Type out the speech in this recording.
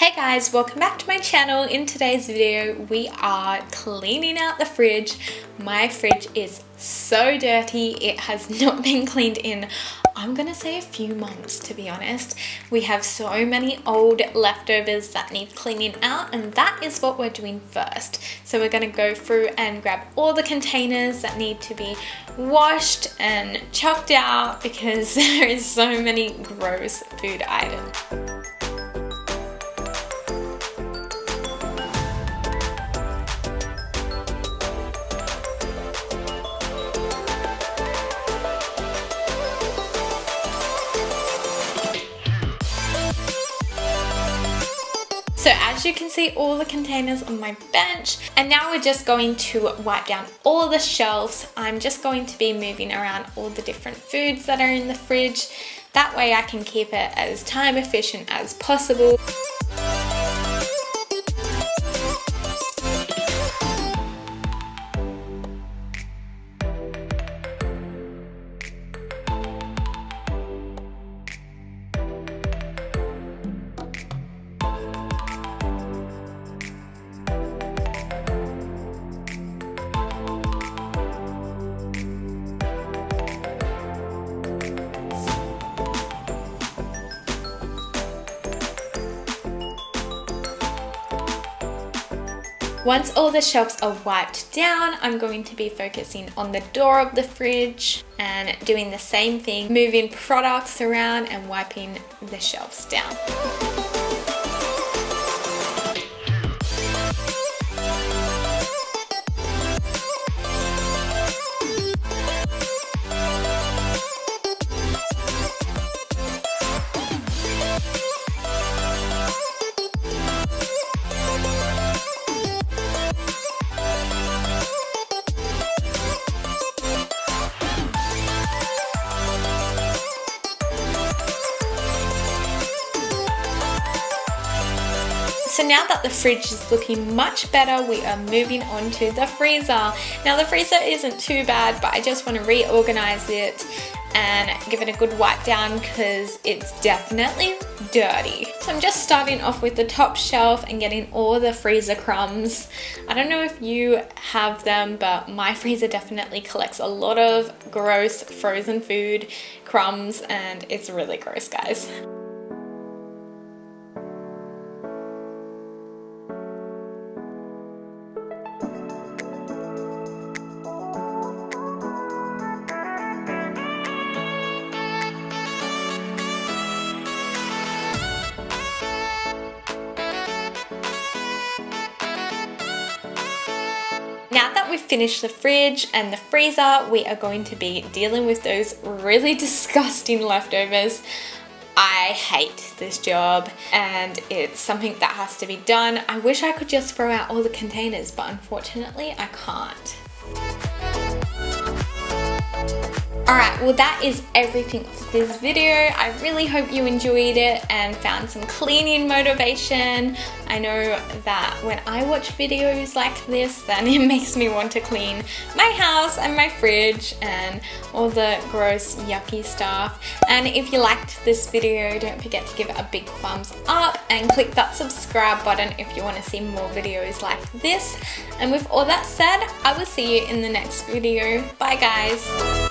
Hey guys, welcome back to my channel. In today's video, we are cleaning out the fridge. My fridge is so dirty. It has not been cleaned in, I'm gonna say, a few months, to be honest. We have so many old leftovers that need cleaning out, and that is what we're doing first. So we're gonna go through and grab all the containers that need to be washed and chucked out because there is so many gross food items. So as you can see, all the containers on my bench, and now we're just going to wipe down all the shelves. I'm just going to be moving around all the different foods that are in the fridge. That way I can keep it as time efficient as possible. Once all the shelves are wiped down, I'm going to be focusing on the door of the fridge and doing the same thing, moving products around and wiping the shelves down. So now that the fridge is looking much better, we are moving on to the freezer. Now the freezer isn't too bad, but I just want to reorganize it and give it a good wipe down because it's definitely dirty. So I'm just starting off with the top shelf and getting all the freezer crumbs. I don't know if you have them, but my freezer definitely collects a lot of gross frozen food crumbs, and it's really gross, guys. Now that we've finished the fridge and the freezer, we are going to be dealing with those really disgusting leftovers. I hate this job and it's something that has to be done. I wish I could just throw out all the containers, but unfortunately I can't. Alright, well that is everything for this video. I really hope you enjoyed it and found some cleaning motivation. I know that when I watch videos like this, then it makes me want to clean my house and my fridge and all the gross, yucky stuff. And if you liked this video, don't forget to give it a big thumbs up and click that subscribe button if you want to see more videos like this. And with all that said, I will see you in the next video. Bye guys!